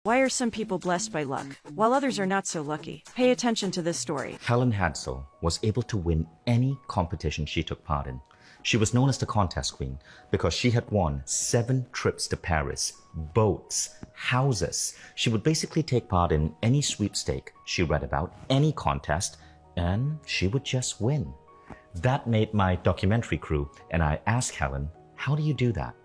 Why are some people blessed by luck, while others are not so lucky? Pay attention to this story. Helen Hadsell was able to win any competition she took part in. She was known as the contest queen because she had won 7 trips to Paris, boats, houses. She would basically take part in any sweepstake she read about, any contest, and she would just win. That made my documentary crew, and I asked Helen, how do you do that?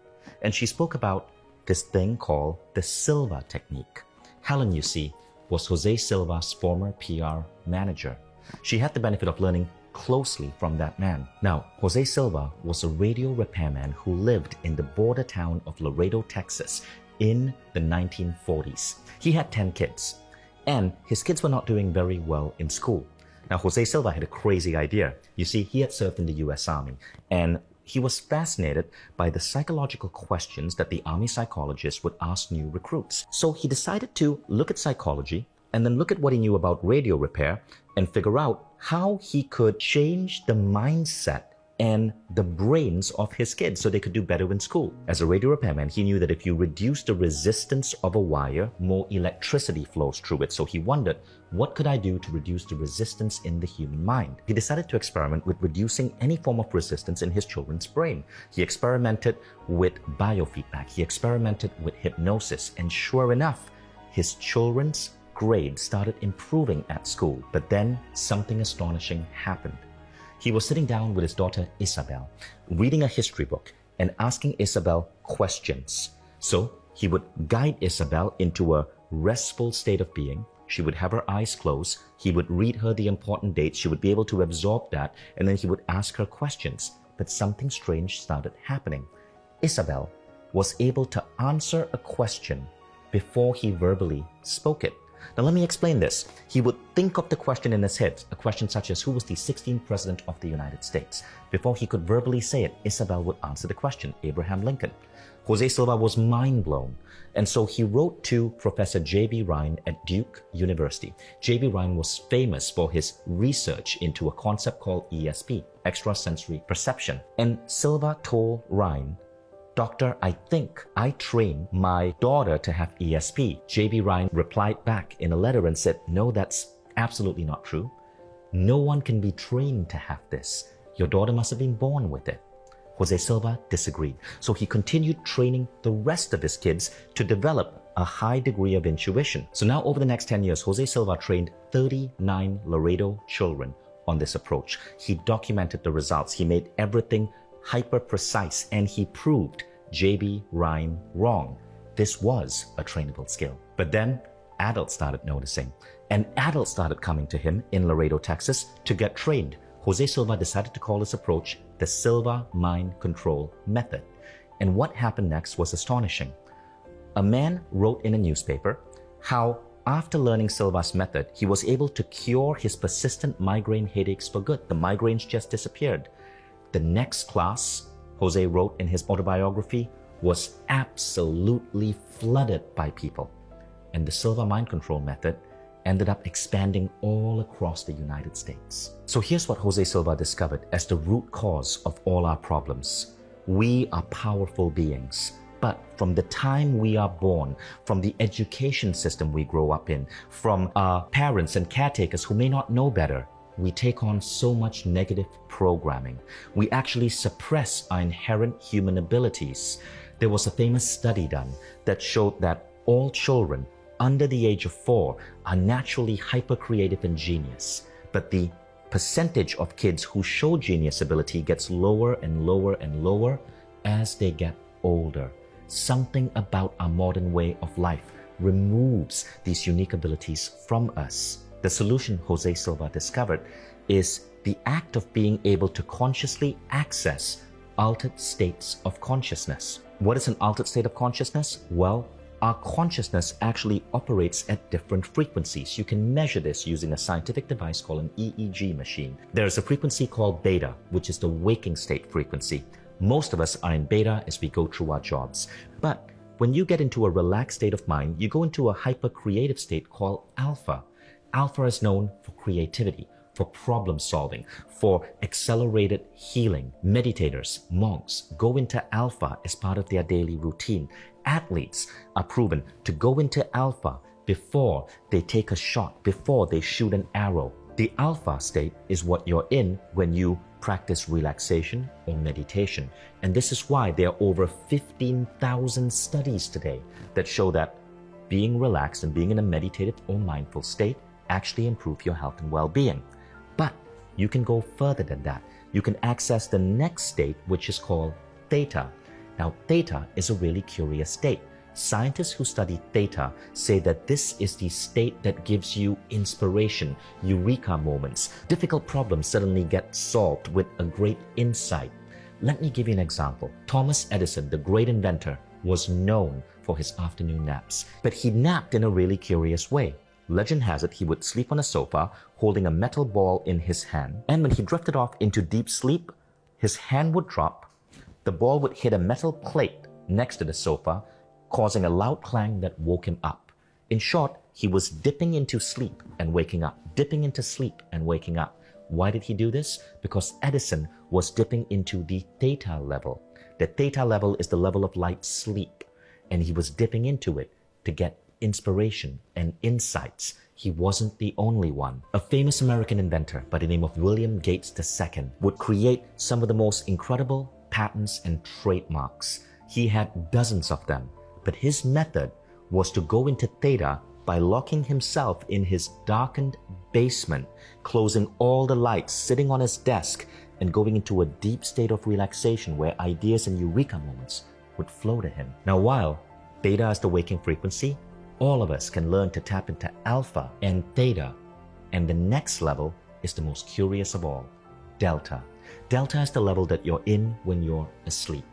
And she spoke about this thing called the Silva technique. Helen, you see, was Jose Silva's former PR manager. She had the benefit of learning closely from that man. Now, Jose Silva was a radio repairman who lived in the border town of Laredo, Texas in the 1940s. He had 10 kids, and his kids were not doing very well in school. Now, Jose Silva had a crazy idea. You see, he had served in the US Army, and he was fascinated by the psychological questions that the Army psychologists would ask new recruits. So he decided to look at psychology and then look at what he knew about radio repair and figure out how he could change the mindset and the brains of his kids so they could do better in school. As a radio repairman, he knew that if you reduce the resistance of a wire, more electricity flows through it. So he wondered, what could I do to reduce the resistance in the human mind? He decided to experiment with reducing any form of resistance in his children's brain. He experimented with biofeedback. He experimented with hypnosis. And sure enough, his children's grades started improving at school. But then something astonishing happened. He was sitting down with his daughter Isabel, reading a history book and asking Isabel questions. So he would guide Isabel into a restful state of being. She would have her eyes closed. He would read her the important dates. She would be able to absorb that, and then he would ask her questions. But something strange started happening. Isabel was able to answer a question before he verbally spoke it. Now let me explain this. He would think of the question in his head, a question such as who was the 16th president of the United States. Before he could verbally say it, Isabel would answer the question, Abraham Lincoln. Jose Silva was mind blown. And so he wrote to Professor J.B. Ryan at Duke University. J.B. Ryan was famous for his research into a concept called ESP, extrasensory perception. And Silva told Ryan, Doctor, I think I trained my daughter to have ESP. J.B. Ryan replied back in a letter and said, no, that's absolutely not true. No one can be trained to have this. Your daughter must have been born with it. Jose Silva disagreed. So he continued training the rest of his kids to develop a high degree of intuition. So now over the next 10 years, Jose Silva trained 39 Laredo children on this approach. He documented the results. He made everything hyper precise, and he proved J.B. Ryan wrong. This was a trainable skill. But then adults started noticing, and adults started coming to him in Laredo, Texas to get trained. Jose Silva decided to call his approach the Silva Mind Control Method. And what happened next was astonishing. A man wrote in a newspaper how after learning Silva's method, he was able to cure his persistent migraine headaches for good. The migraines just disappeared. The next class, Jose wrote in his autobiography, was absolutely flooded by people. And the Silva Mind Control Method ended up expanding all across the United States. So here's what Jose Silva discovered as the root cause of all our problems. We are powerful beings, but from the time we are born, from the education system we grow up in, from our parents and caretakers who may not know better, we take on so much negative programming. We actually suppress our inherent human abilities. There was a famous study done that showed that all children under the age of 4 are naturally hyper-creative and genius, but the percentage of kids who show genius ability gets lower and lower and lower as they get older. Something about our modern way of life removes these unique abilities from us. The solution Jose Silva discovered is the act of being able to consciously access altered states of consciousness. What is an altered state of consciousness? Well, our consciousness actually operates at different frequencies. You can measure this using a scientific device called an EEG machine. There is a frequency called beta, which is the waking state frequency. Most of us are in beta as we go through our jobs. But when you get into a relaxed state of mind, you go into a hyper-creative state called alpha. Alpha is known for creativity, for problem solving, for accelerated healing. Meditators, monks go into alpha as part of their daily routine. Athletes are proven to go into alpha before they take a shot, before they shoot an arrow. The alpha state is what you're in when you practice relaxation or meditation. And this is why there are over 15,000 studies today that show that being relaxed and being in a meditative or mindful state actually improve your health and well-being. But you can go further than that. You can access the next state, which is called theta. Now, theta is a really curious state. Scientists who study theta say that this is the state that gives you inspiration, eureka moments. Difficult problems suddenly get solved with a great insight. Let me give you an example. Thomas Edison, the great inventor, was known for his afternoon naps, but he napped in a really curious way. Legend has it he would sleep on a sofa holding a metal ball in his hand, and when he drifted off into deep sleep, his hand would drop, the ball would hit a metal plate next to the sofa, causing a loud clang that woke him up. In short, he was dipping into sleep and waking up, dipping into sleep and waking up. Why did he do this? Because Edison was dipping into the theta level. The theta level is the level of light sleep, and he was dipping into it to get inspiration and insights. He wasn't the only one. A famous American inventor by the name of William Gates II would create some of the most incredible patents and trademarks. He had dozens of them. But his method was to go into theta by locking himself in his darkened basement, closing all the lights, sitting on his desk, and going into a deep state of relaxation where ideas and eureka moments would flow to him. Now, while theta is the waking frequency, all of us can learn to tap into alpha and theta. And the next level is the most curious of all, delta. Delta is the level that you're in when you're asleep.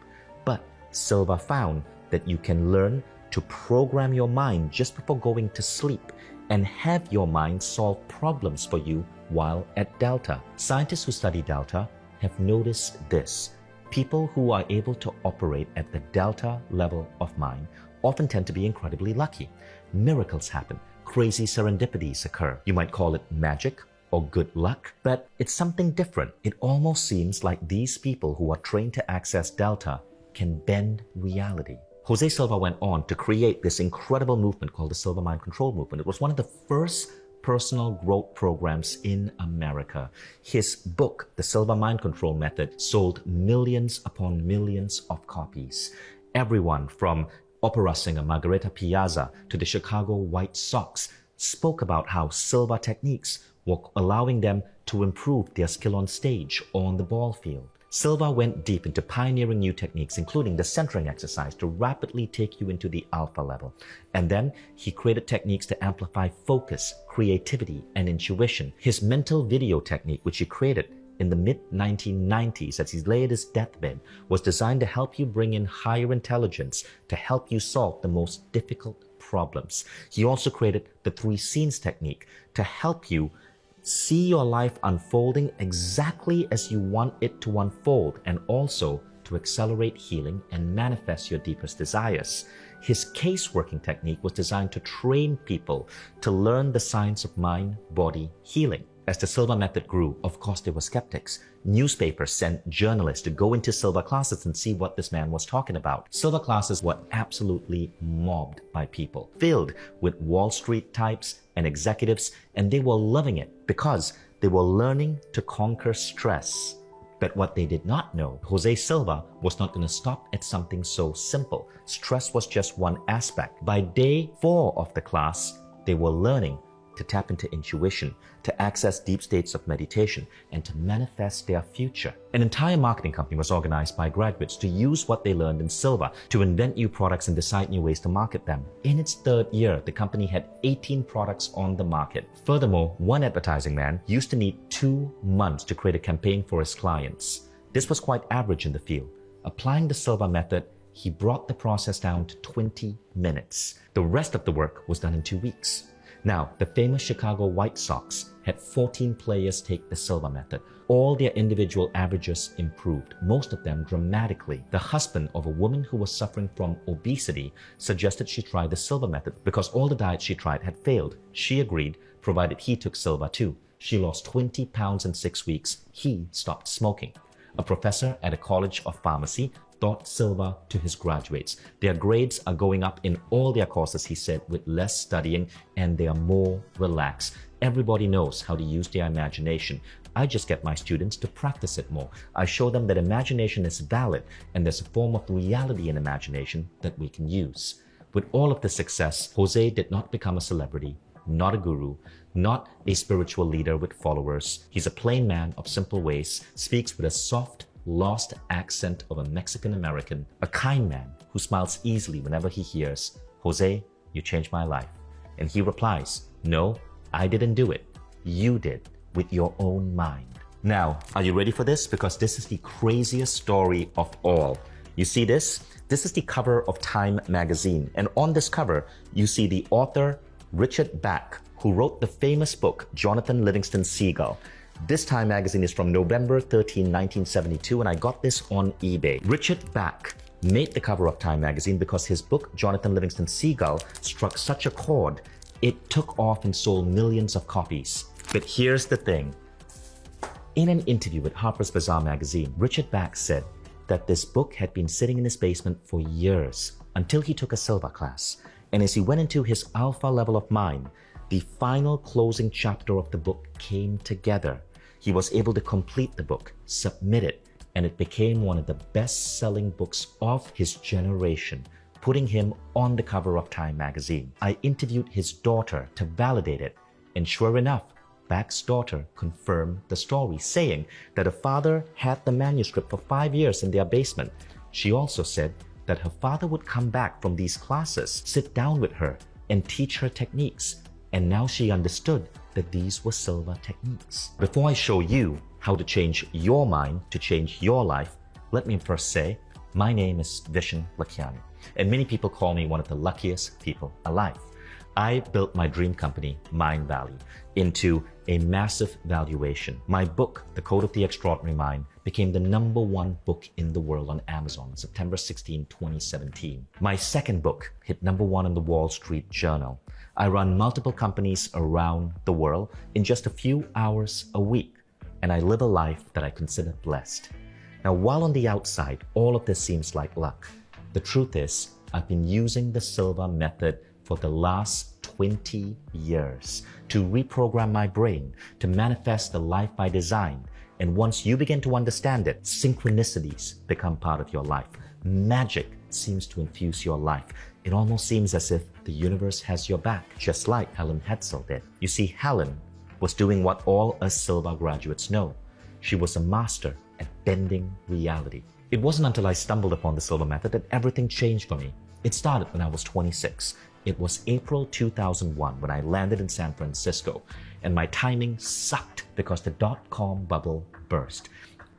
But Silva found that you can learn to program your mind just before going to sleep and have your mind solve problems for you while at delta. Scientists who study delta have noticed this. People who are able to operate at the delta level of mind often tend to be incredibly lucky. Miracles happen. Crazy serendipities occur. You might call it magic or good luck, but it's something different. It almost seems like these people who are trained to access delta can bend reality. Jose Silva went on to create this incredible movement called the Silva Mind Control Movement. It was one of the first personal growth programs in America. His book, The Silva Mind Control Method, sold millions upon millions of copies. Everyone from opera singer Margarita Piazza to the Chicago White Sox spoke about how Silva techniques were allowing them to improve their skill on stage or on the ball field. Silva went deep into pioneering new techniques, including the centering exercise to rapidly take you into the alpha level. And then he created techniques to amplify focus, creativity, and intuition. His mental video technique, which he created in the mid-1990s as he lay at his deathbed, was designed to help you bring in higher intelligence to help you solve the most difficult problems. He also created the 3 scenes technique to help you see your life unfolding exactly as you want it to unfold, and also to accelerate healing and manifest your deepest desires. His case working technique was designed to train people to learn the science of mind, body, healing. As the Silva method grew, of course there were skeptics. Newspapers sent journalists to go into Silva classes and see what this man was talking about. Silva classes were absolutely mobbed by people, filled with Wall Street types and executives, and they were loving it because they were learning to conquer stress. But what they did not know, Jose Silva was not going to stop at something so simple. Stress was just one aspect. By day 4 of the class, they were learning to tap into intuition, to access deep states of meditation, and to manifest their future. An entire marketing company was organized by graduates to use what they learned in Silva to invent new products and decide new ways to market them. In its 3rd year, the company had 18 products on the market. Furthermore, one advertising man used to need 2 months to create a campaign for his clients. This was quite average in the field. Applying the Silva method, he brought the process down to 20 minutes. The rest of the work was done in 2 weeks. Now, the famous Chicago White Sox had 14 players take the Silva method. All their individual averages improved, most of them dramatically. The husband of a woman who was suffering from obesity suggested she try the Silva method because all the diets she tried had failed. She agreed, provided he took Silva too. She lost 20 pounds in 6 weeks. He stopped smoking. A professor at a college of pharmacy taught Silva to his graduates. Their grades are going up in all their courses, he said, with less studying, and they are more relaxed. Everybody knows how to use their imagination. I just get my students to practice it more. I show them that imagination is valid and there's a form of reality in imagination that we can use. With all of the success, Jose did not become a celebrity, not a guru, not a spiritual leader with followers. He's a plain man of simple ways, speaks with a soft, lost accent of a Mexican American, a kind man who smiles easily whenever he hears, "Jose, you changed my life." And he replies, "No, I didn't do it. You did, with your own mind." Now, are you ready for this? Because this is the craziest story of all. You see this? This is the cover of Time magazine. And on this cover, you see the author, Richard Bach, who wrote the famous book, Jonathan Livingston Seagull. This Time magazine is from November 13, 1972, and I got this on eBay. Richard Bach made the cover of Time magazine because his book, Jonathan Livingston Seagull, struck such a chord, it took off and sold millions of copies. But here's the thing. In an interview with Harper's Bazaar magazine, Richard Bach said that this book had been sitting in his basement for years until he took a Silva class. And as he went into his alpha level of mind, the final closing chapter of the book came together. He was able to complete the book, submit it, and it became one of the best-selling books of his generation, putting him on the cover of Time magazine. I interviewed his daughter to validate it, and sure enough, Bach's daughter confirmed the story, saying that her father had the manuscript for 5 years in their basement. She also said that her father would come back from these classes, sit down with her, and teach her techniques. And now she understood that these were Silva techniques. Before I show you how to change your mind to change your life, let me first say, my name is Vishen, and many people call me one of the luckiest people alive. I built my dream company, Mindvalley, into a massive valuation. My book, The Code of the Extraordinary Mind, became the #1 book in the world on Amazon on September 16, 2017. My second book hit #1 in the Wall Street Journal. I run multiple companies around the world in just a few hours a week, and I live a life that I consider blessed. Now, while on the outside, all of this seems like luck, the truth is, I've been using the Silva method for the last 20 years to reprogram my brain, to manifest the life I designed. And once you begin to understand it, synchronicities become part of your life. Magic seems to infuse your life. It almost seems as if the universe has your back, just like Helen Hadsell did. You see, Helen was doing what all us Silva graduates know. She was a master at bending reality. It wasn't until I stumbled upon the Silva method that everything changed for me. It started when I was 26. It was April 2001 when I landed in San Francisco, and my timing sucked because the dot-com bubble burst.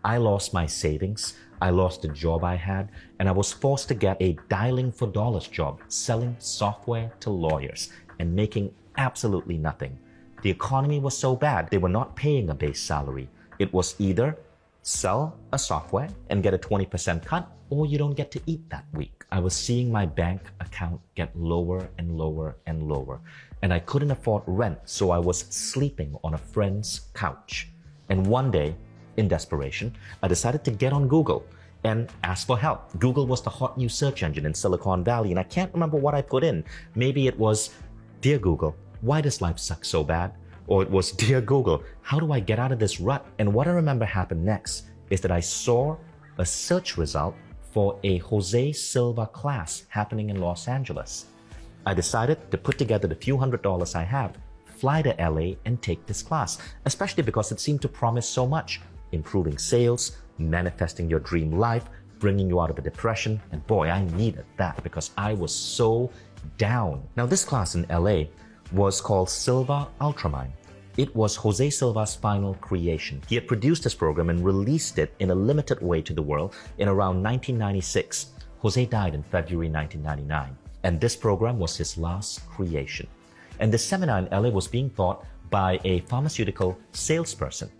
I lost my savings, I lost the job I had, and I was forced to get a dialing for dollars job, selling software to lawyers and making absolutely nothing. The economy was so bad, they were not paying a base salary. It was either sell a software and get a 20% cut, or you don't get to eat that week. I was seeing my bank account get lower and lower and lower, and I couldn't afford rent, so I was sleeping on a friend's couch. And one day, in desperation, I decided to get on Google and ask for help. Google was the hot new search engine in Silicon Valley, and I can't remember what I put in. Maybe it was, "Dear Google, why does life suck so bad?" Or it was, "Dear Google, how do I get out of this rut?" And what I remember happened next is that I saw a search result for a Jose Silva class happening in Los Angeles. I decided to put together the few $100s I have, fly to LA and take this class, especially because it seemed to promise so much. Improving sales, manifesting your dream life, bringing you out of a depression, and boy, I needed that because I was so down. Now, this class in LA was called Silva Ultramind. It was Jose Silva's final creation. He had produced this program and released it in a limited way to the world in around 1996. Jose died in February 1999, and this program was his last creation. And this seminar in LA was being taught by a pharmaceutical salesperson.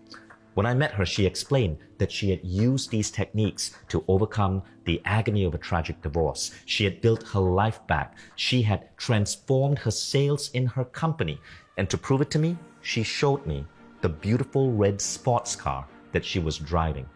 When I met her, she explained that she had used these techniques to overcome the agony of a tragic divorce. She had built her life back. She had transformed her sales in her company. And to prove it to me, she showed me the beautiful red sports car that she was driving.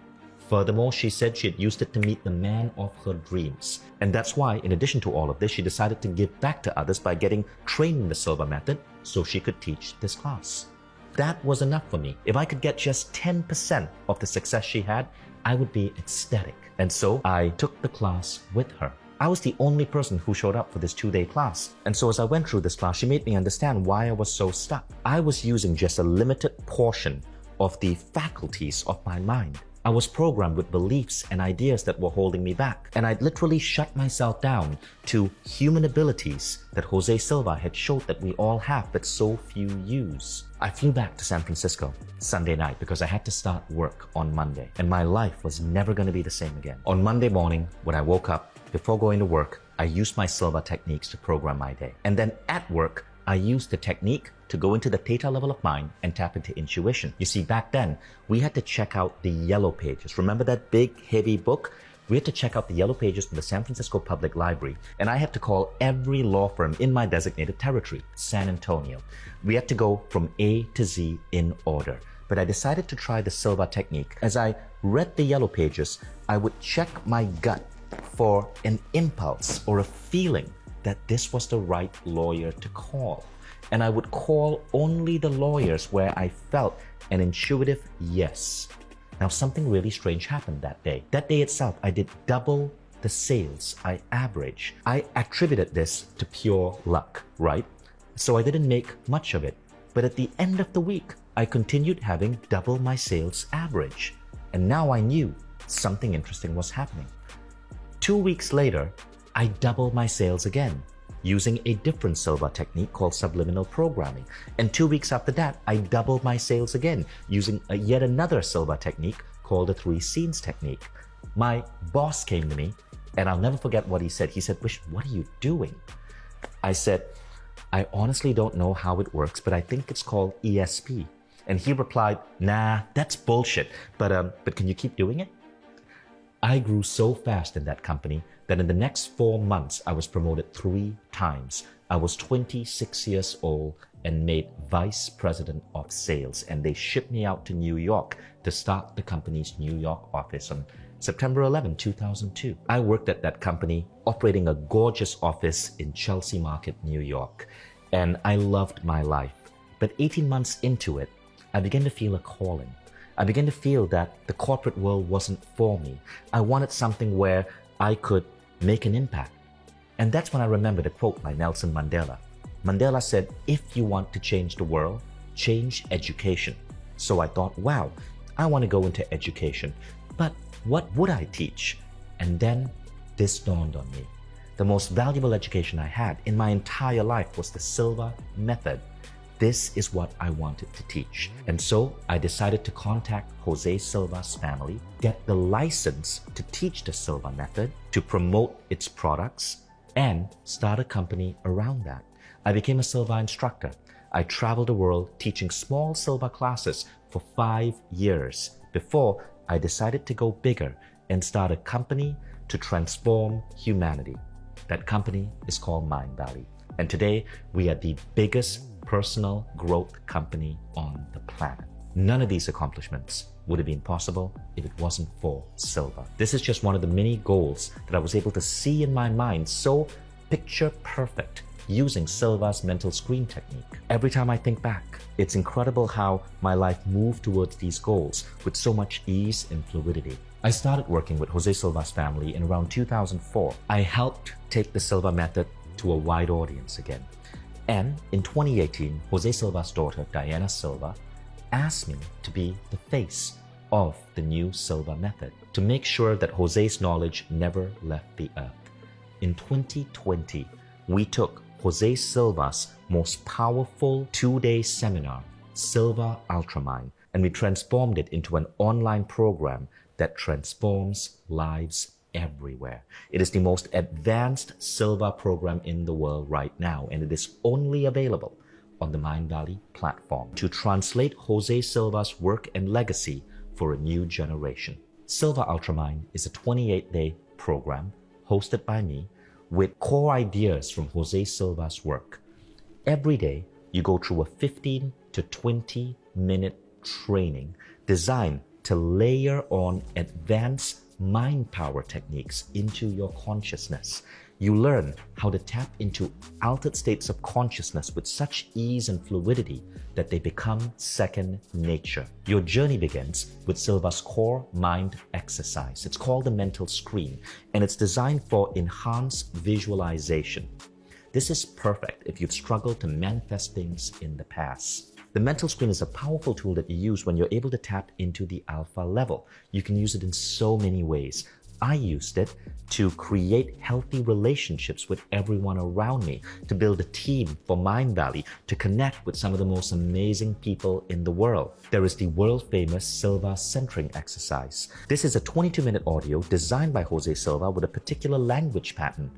Furthermore, she said she had used it to meet the man of her dreams. And that's why, in addition to all of this, she decided to give back to others by getting trained in the Silva method so she could teach this class. That was enough for me. If I could get just 10% of the success she had, I would be ecstatic. And so I took the class with her. I was the only person who showed up for this 2-day class. And so as I went through this class, she made me understand why I was so stuck. I was using just a limited portion of the faculties of my mind. I was programmed with beliefs and ideas that were holding me back. And I'd literally shut myself down to human abilities that Jose Silva had showed that we all have, but so few use. I flew back to San Francisco Sunday night because I had to start work on Monday. And my life was never going to be the same again. On Monday morning, when I woke up, before going to work, I used my Silva techniques to program my day. And then at work, I used the technique to go into the theta level of mind and tap into intuition. You see, back then, we had to check out the yellow pages. Remember that big, heavy book? We had to check out the yellow pages from the San Francisco Public Library, and I had to call every law firm in my designated territory, San Antonio. We had to go from A to Z in order. But I decided to try the Silva technique. As I read the yellow pages, I would check my gut for an impulse or a feeling that this was the right lawyer to call. And I would call only the lawyers where I felt an intuitive yes. Now, something really strange happened that day. That day itself, I did double the sales I averaged. I attributed this to pure luck, right? So I didn't make much of it. But at the end of the week, I continued having double my sales average. And now I knew something interesting was happening. 2 weeks later, I doubled my sales again using a different Silva technique called subliminal programming. And 2 weeks after that, I doubled my sales again using yet another Silva technique called the 3 scenes technique. My boss came to me, and I'll never forget what he said. He said, "Vishen, what are you doing?" I said, "I honestly don't know how it works, but I think it's called ESP." And he replied, "Nah, that's bullshit, but can you keep doing it?" I grew so fast in that company that in the next 4 months, I was promoted 3 times. I was 26 years old and made vice president of sales, and they shipped me out to New York to start the company's New York office on September 11, 2002. I worked at that company, operating a gorgeous office in Chelsea Market, New York, and I loved my life. But 18 months into it, I began to feel a calling. I began to feel that the corporate world wasn't for me. I wanted something where I could make an impact. And that's when I remembered a quote by Nelson Mandela. Mandela said, "If you want to change the world, change education." So I thought, wow, I want to go into education. But what would I teach? And then this dawned on me. The most valuable education I had in my entire life was the Silva method. This is what I wanted to teach. And so I decided to contact Jose Silva's family, get the license to teach the Silva method, to promote its products, and start a company around that. I became a Silva instructor. I traveled the world teaching small Silva classes for 5 years before I decided to go bigger and start a company to transform humanity. That company is called Mindvalley. And today we are the biggest personal growth company on the planet. None of these accomplishments would have been possible if it wasn't for Silva. This is just one of the many goals that I was able to see in my mind so picture perfect using Silva's mental screen technique. Every time I think back, it's incredible how my life moved towards these goals with so much ease and fluidity. I started working with Jose Silva's family in around 2004. I helped take the Silva method to a wide audience again. And in 2018, Jose Silva's daughter, Diana Silva, asked me to be the face of the new Silva method, to make sure that Jose's knowledge never left the earth. In 2020, we took Jose Silva's most powerful 2-day seminar, Silva Ultramind, and we transformed it into an online program that transforms lives everywhere. It is the most advanced Silva program in the world right now, and it is only available on the Mindvalley platform to translate Jose Silva's work and legacy for a new generation. Silva Ultramind is a 28-day program hosted by me with core ideas from Jose Silva's work. Every day, you go through a 15 to 20-minute training designed to layer on advanced mind power techniques into your consciousness. You learn how to tap into altered states of consciousness with such ease and fluidity that they become second nature. Your journey begins with Silva's core mind exercise. It's called the mental screen, and it's designed for enhanced visualization. This is perfect if you've struggled to manifest things in the past. The mental screen is a powerful tool that you use when you're able to tap into the alpha level. You can use it in so many ways. I used it to create healthy relationships with everyone around me, to build a team for Mindvalley, to connect with some of the most amazing people in the world. There is the world-famous Silva centering exercise. This is a 22-minute audio designed by Jose Silva with a particular language pattern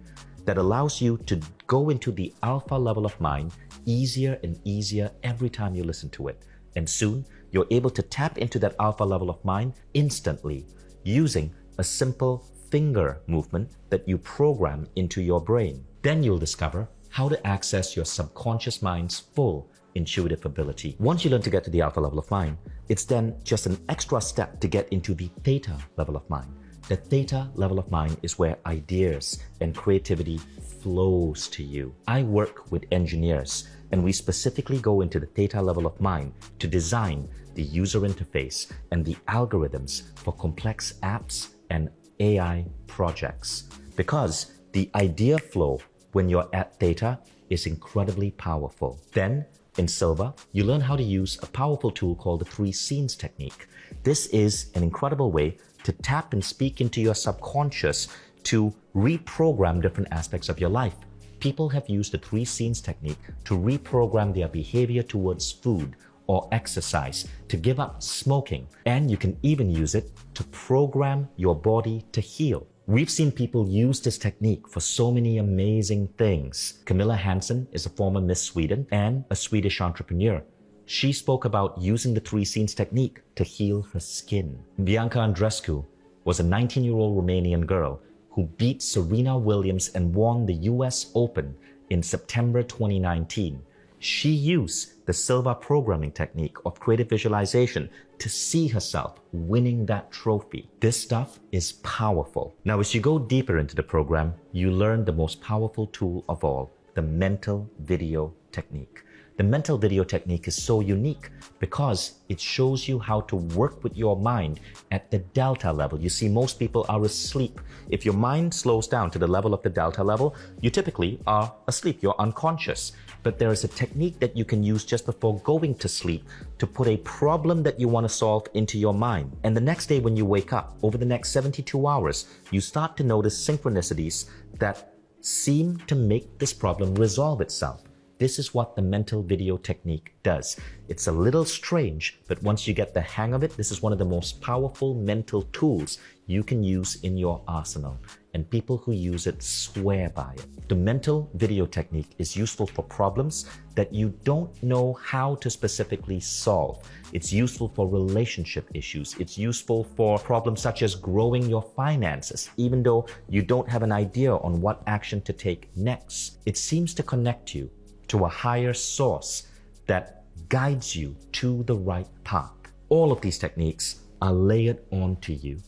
that allows you to go into the alpha level of mind easier and easier every time you listen to it. And soon, you're able to tap into that alpha level of mind instantly using a simple finger movement that you program into your brain. Then you'll discover how to access your subconscious mind's full intuitive ability. Once you learn to get to the alpha level of mind, it's then just an extra step to get into the theta level of mind. The theta level of mind is where ideas and creativity flows to you. I work with engineers, and we specifically go into the theta level of mind to design the user interface and the algorithms for complex apps and AI projects. Because the idea flow when you're at theta is incredibly powerful. Then, in Silva, you learn how to use a powerful tool called the 3 scenes technique. This is an incredible way to tap and speak into your subconscious to reprogram different aspects of your life. People have used the 3 scenes technique to reprogram their behavior towards food or exercise, to give up smoking, and you can even use it to program your body to heal. We've seen people use this technique for so many amazing things. Camilla Hansen is a former Miss Sweden and a Swedish entrepreneur. She spoke about using the 3 scenes technique to heal her skin. Bianca Andreescu was a 19-year-old Romanian girl who beat Serena Williams and won the US Open in September 2019. She used the Silva programming technique of creative visualization to see herself winning that trophy. This stuff is powerful. Now, as you go deeper into the program, you learn the most powerful tool of all, the mental video technique. The mental video technique is so unique because it shows you how to work with your mind at the delta level. You see, most people are asleep. If your mind slows down to the level of the delta level, you typically are asleep, you're unconscious. But there is a technique that you can use just before going to sleep to put a problem that you want to solve into your mind. And the next day when you wake up, over the next 72 hours, you start to notice synchronicities that seem to make this problem resolve itself. This is what the mental video technique does. It's a little strange, but once you get the hang of it, this is one of the most powerful mental tools you can use in your arsenal. And people who use it swear by it. The mental video technique is useful for problems that you don't know how to specifically solve. It's useful for relationship issues. It's useful for problems such as growing your finances, even though you don't have an idea on what action to take next. It seems to connect you to a higher source that guides you to the right path. All of these techniques are layered onto you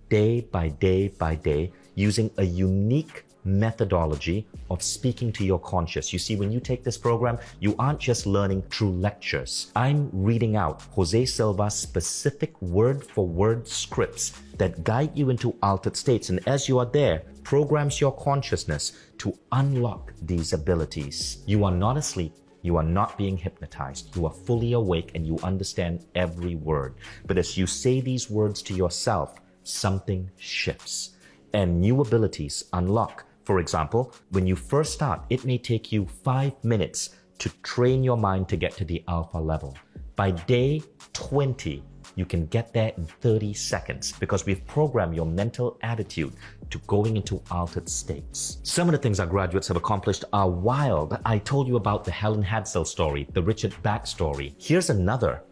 day by day by day using a unique methodology of speaking to your conscious. You see, when you take this program, you aren't just learning through lectures. I'm reading out Jose Silva's specific word-for-word scripts that guide you into altered states, and as you are there, programs your consciousness to unlock these abilities. You are not asleep. You are not being hypnotized. You are fully awake and you understand every word. But as you say these words to yourself, something shifts and new abilities unlock. For example, when you first start, it may take you 5 minutes to train your mind to get to the alpha level. By day 20, you can get there in 30 seconds because we've programmed your mental attitude to going into altered states. Some of the things our graduates have accomplished are wild. I told you about the Helen Hadsell story, the Richard Bach story. Here's another,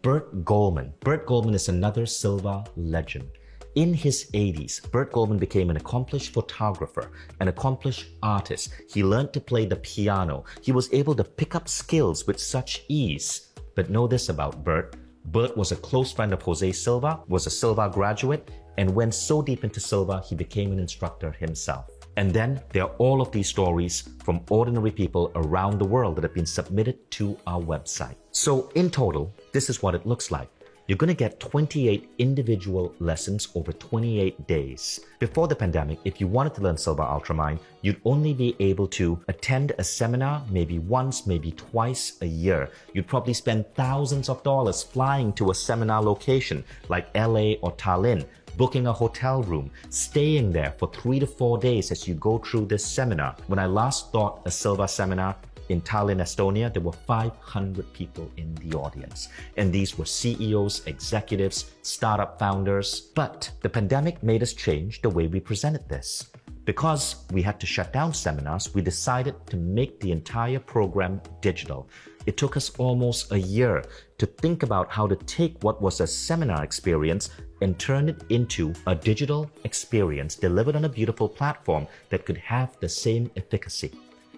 Burt Goldman. Burt Goldman is another Silva legend. In his 80s, Burt Goldman became an accomplished photographer, an accomplished artist. He learned to play the piano. He was able to pick up skills with such ease. But know this about Burt. Bert was a close friend of Jose Silva, was a Silva graduate, and went so deep into Silva, he became an instructor himself. And then there are all of these stories from ordinary people around the world that have been submitted to our website. So in total, this is what it looks like. You're going to get 28 individual lessons over 28 days. Before the pandemic, if you wanted to learn Silva Ultramind, you'd only be able to attend a seminar maybe once, maybe twice a year. You'd probably spend thousands of dollars flying to a seminar location like LA or Tallinn, booking a hotel room, staying there for 3 to 4 days as you go through this seminar. When I last taught a Silva seminar in Tallinn, Estonia, there were 500 people in the audience. And these were CEOs, executives, startup founders. But the pandemic made us change the way we presented this. Because we had to shut down seminars, we decided to make the entire program digital. It took us almost a year to think about how to take what was a seminar experience and turn it into a digital experience delivered on a beautiful platform that could have the same efficacy.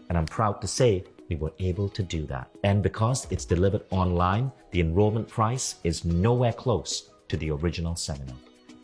And I'm proud to say we were able to do that. And because it's delivered online, the enrollment price is nowhere close to the original seminar.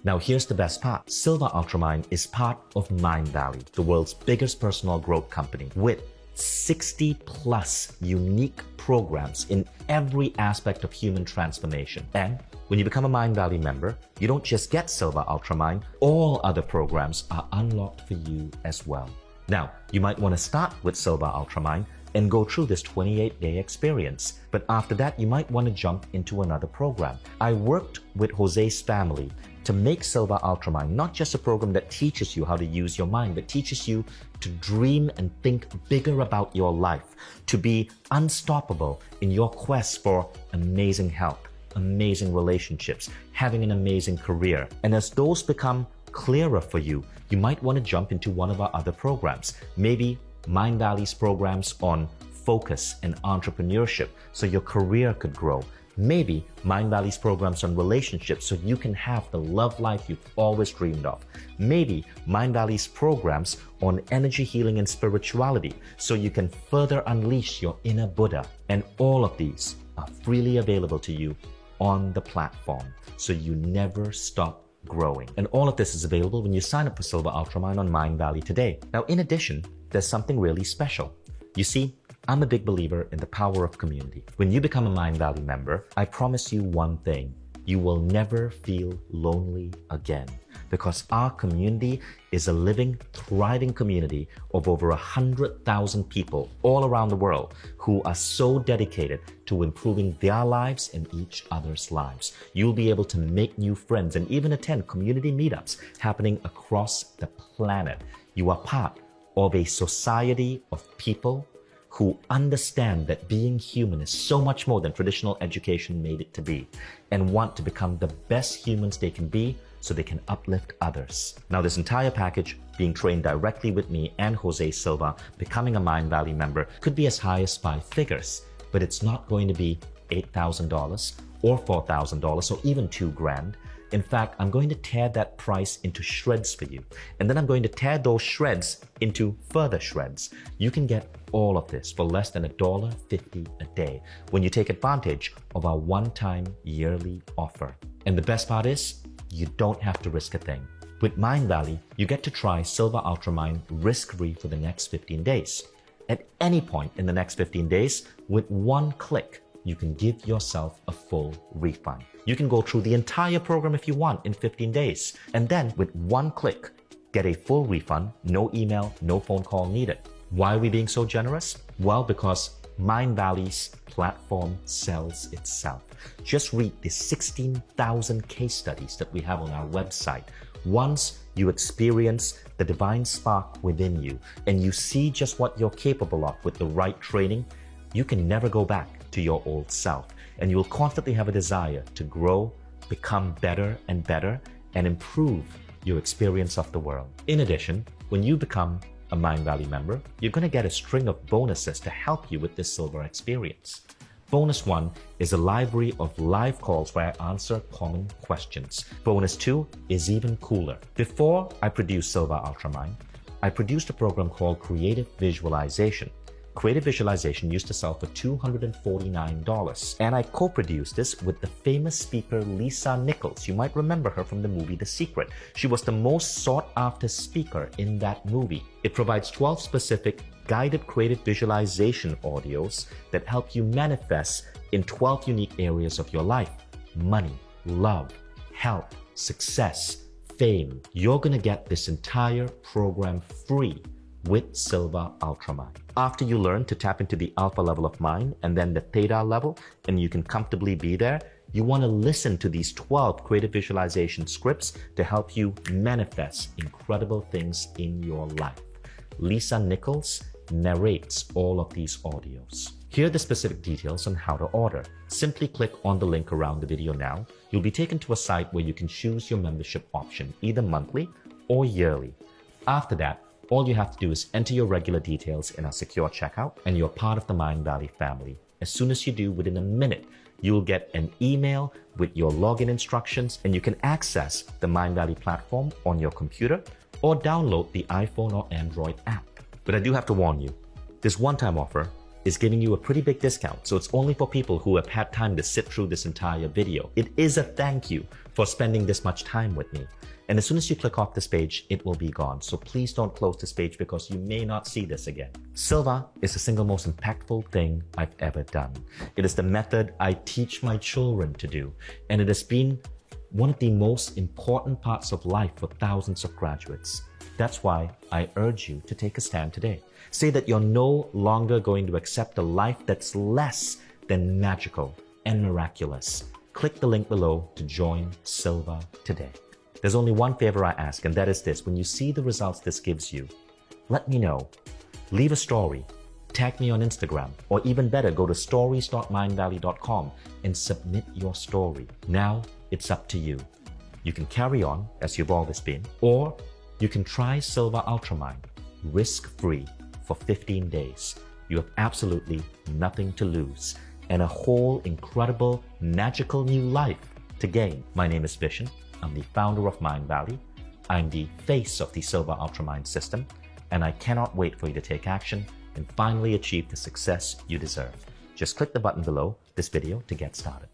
Now here's the best part. Silva Ultramind is part of Mindvalley, the world's biggest personal growth company, with 60 plus unique programs in every aspect of human transformation. And when you become a Mindvalley member, you don't just get Silva Ultramind, all other programs are unlocked for you as well. Now, you might want to start with Silva Ultramind and go through this 28-day experience. But after that, you might want to jump into another program. I worked with Jose's family to make Silva Ultramind not just a program that teaches you how to use your mind, but teaches you to dream and think bigger about your life, to be unstoppable in your quest for amazing health, amazing relationships, having an amazing career. And as those become clearer for you, you might want to jump into one of our other programs. Maybe Mindvalley's programs on focus and entrepreneurship so your career could grow. Maybe Mindvalley's programs on relationships so you can have the love life you've always dreamed of. Maybe Mindvalley's programs on energy healing and spirituality so you can further unleash your inner Buddha. And all of these are freely available to you on the platform so you never stop growing. And all of this is available when you sign up for Silva Ultramind on Mindvalley today. Now, in addition, there's something really special. You see, I'm a big believer in the power of community. When you become a Mindvalley member, I promise you one thing. You will never feel lonely again, because our community is a living, thriving community of over 100,000 people all around the world who are so dedicated to improving their lives and each other's lives. You'll be able to make new friends and even attend community meetups happening across the planet. You are part of a society of people who understand that being human is so much more than traditional education made it to be, and want to become the best humans they can be so they can uplift others. Now, this entire package, being trained directly with me and Jose Silva, becoming a Mindvalley member, could be as high as 5 figures, but it's not going to be $8,000 or $4,000 or even $2,000. In fact, I'm going to tear that price into shreds for you. And then I'm going to tear those shreds into further shreds. You can get all of this for less than $1.50 a day when you take advantage of our one-time yearly offer. And the best part is, you don't have to risk a thing. With Mindvalley, you get to try Silva Ultramind risk-free for the next 15 days. At any point in the next 15 days, with one click, you can give yourself a full refund. You can go through the entire program if you want in 15 days. And then with one click, get a full refund, no email, no phone call needed. Why are we being so generous? Well, because Mindvalley's platform sells itself. Just read the 16,000 case studies that we have on our website. Once you experience the divine spark within you and you see just what you're capable of with the right training, you can never go back to your old self, and you will constantly have a desire to grow, become better and better, and improve your experience of the world. In addition, when you become a Mindvalley member, you're going to get a string of bonuses to help you with this silver experience. Bonus 1 is a library of live calls where I answer common questions. Bonus 2 is even cooler. Before I produced Silva Ultramind, I produced a program called Creative Visualization. Creative Visualization used to sell for $249, and I co-produced this with the famous speaker Lisa Nichols. You might remember her from the movie The Secret. She was the most sought-after speaker in that movie. It provides 12 specific guided creative visualization audios that help you manifest in 12 unique areas of your life: money, love, health, success, fame. You're gonna get this entire program free with Silva Ultramind. After you learn to tap into the alpha level of mind and then the theta level, and you can comfortably be there, you want to listen to these 12 creative visualization scripts to help you manifest incredible things in your life. Lisa Nichols narrates all of these audios. Here are the specific details on how to order. Simply click on the link around the video now. You'll be taken to a site where you can choose your membership option, either monthly or yearly. After that, all you have to do is enter your regular details in our secure checkout, and you're part of the Mindvalley family. As soon as you do, within a minute, you'll get an email with your login instructions, and you can access the Mindvalley platform on your computer or download the iPhone or Android app. But I do have to warn you, this one-time offer is giving you a pretty big discount, so it's only for people who have had time to sit through this entire video. It is a thank you for spending this much time with me. And as soon as you click off this page, it will be gone. So please don't close this page because you may not see this again. Silva is the single most impactful thing I've ever done. It is the method I teach my children to do. And it has been one of the most important parts of life for thousands of graduates. That's why I urge you to take a stand today. Say that you're no longer going to accept a life that's less than magical and miraculous. Click the link below to join Silva today. There's only one favor I ask, and that is this: when you see the results this gives you, let me know. Leave a story, tag me on Instagram, or even better, go to stories.mindvalley.com and submit your story. Now it's up to you. You can carry on as you've always been, or you can try Silva Ultramind risk-free for 15 days. You have absolutely nothing to lose and a whole incredible, magical new life to gain. My name is Vishen. I'm the founder of Mindvalley. I'm the face of the Silva Ultramind system, and I cannot wait for you to take action and finally achieve the success you deserve. Just click the button below this video to get started.